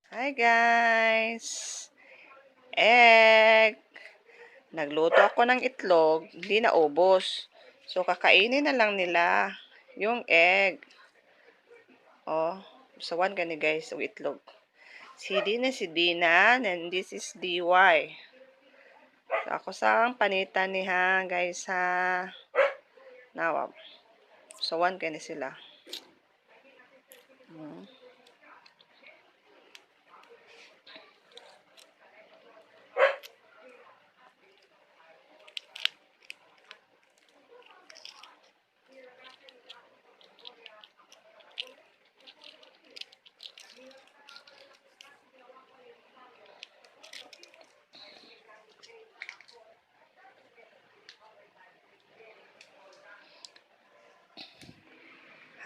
Hi guys! Egg! Nagluto ako ng itlog, hindi naubos. So, kakainin na lang nila yung egg. Oh, sawan gani guys, yung itlog. Si Dina, and this is DY. So, ako sang panitan ni ha, guys ha. Nawab. Sawan gani sila.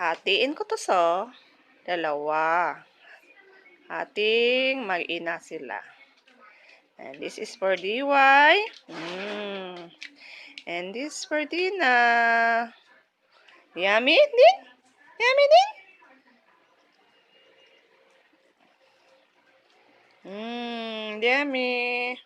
Hatiin ko to so. Dalawa. Hating mag-ina sila. And this is for DY. And this for Dina. Yummy din? Yummy din? Yummy.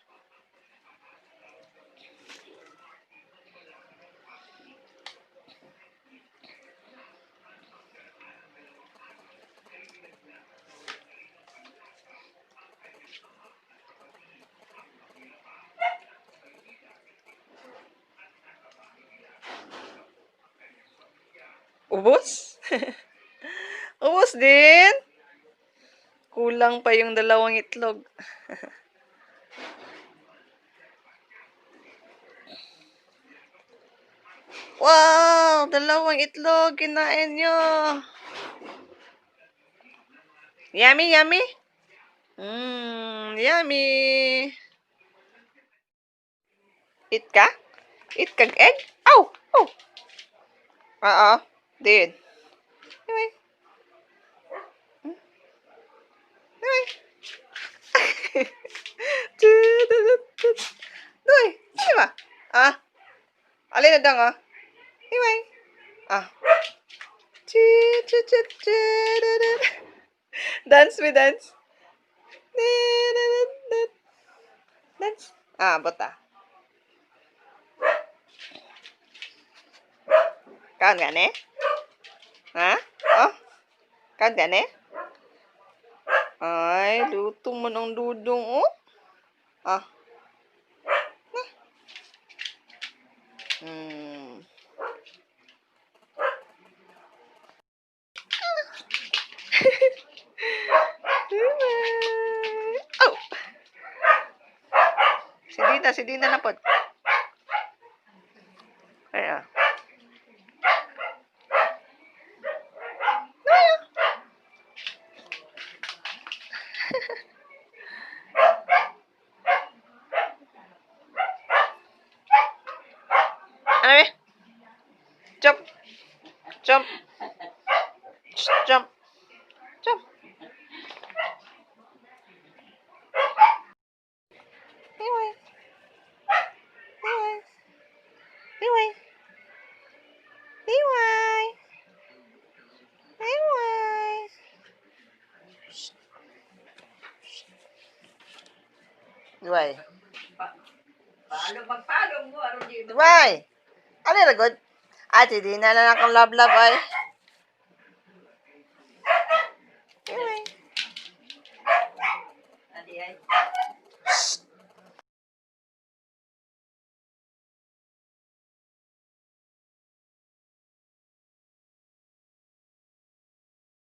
Ubos? Ubos din? Kulang pa yung dalawang itlog. Wow! Dalawang itlog. Kinain nyo. Yummy, yummy? Yummy. Eat ka? Eat kag egg? Ow! Oh! Oo. Din. Anyway. Anyway. Doy. Di ba? Ah. Alin na dang ah. Anyway. Ah. Dance we dance. Dance. Ah, bota. Kaon gani? Ha? Oh. Kaon gani? Ay, luto mo ng dudong, oh. Ah. Oh! Si Dina na po. Ay, ah. Ano eh? Jump. Jump. Jump. Jump. Anyway. Anyway. Anyway. Anyway. Anyway. Anyway. Magpalong mo, Anyway. Ano na good? Ate, di na lang akong love-love, ay.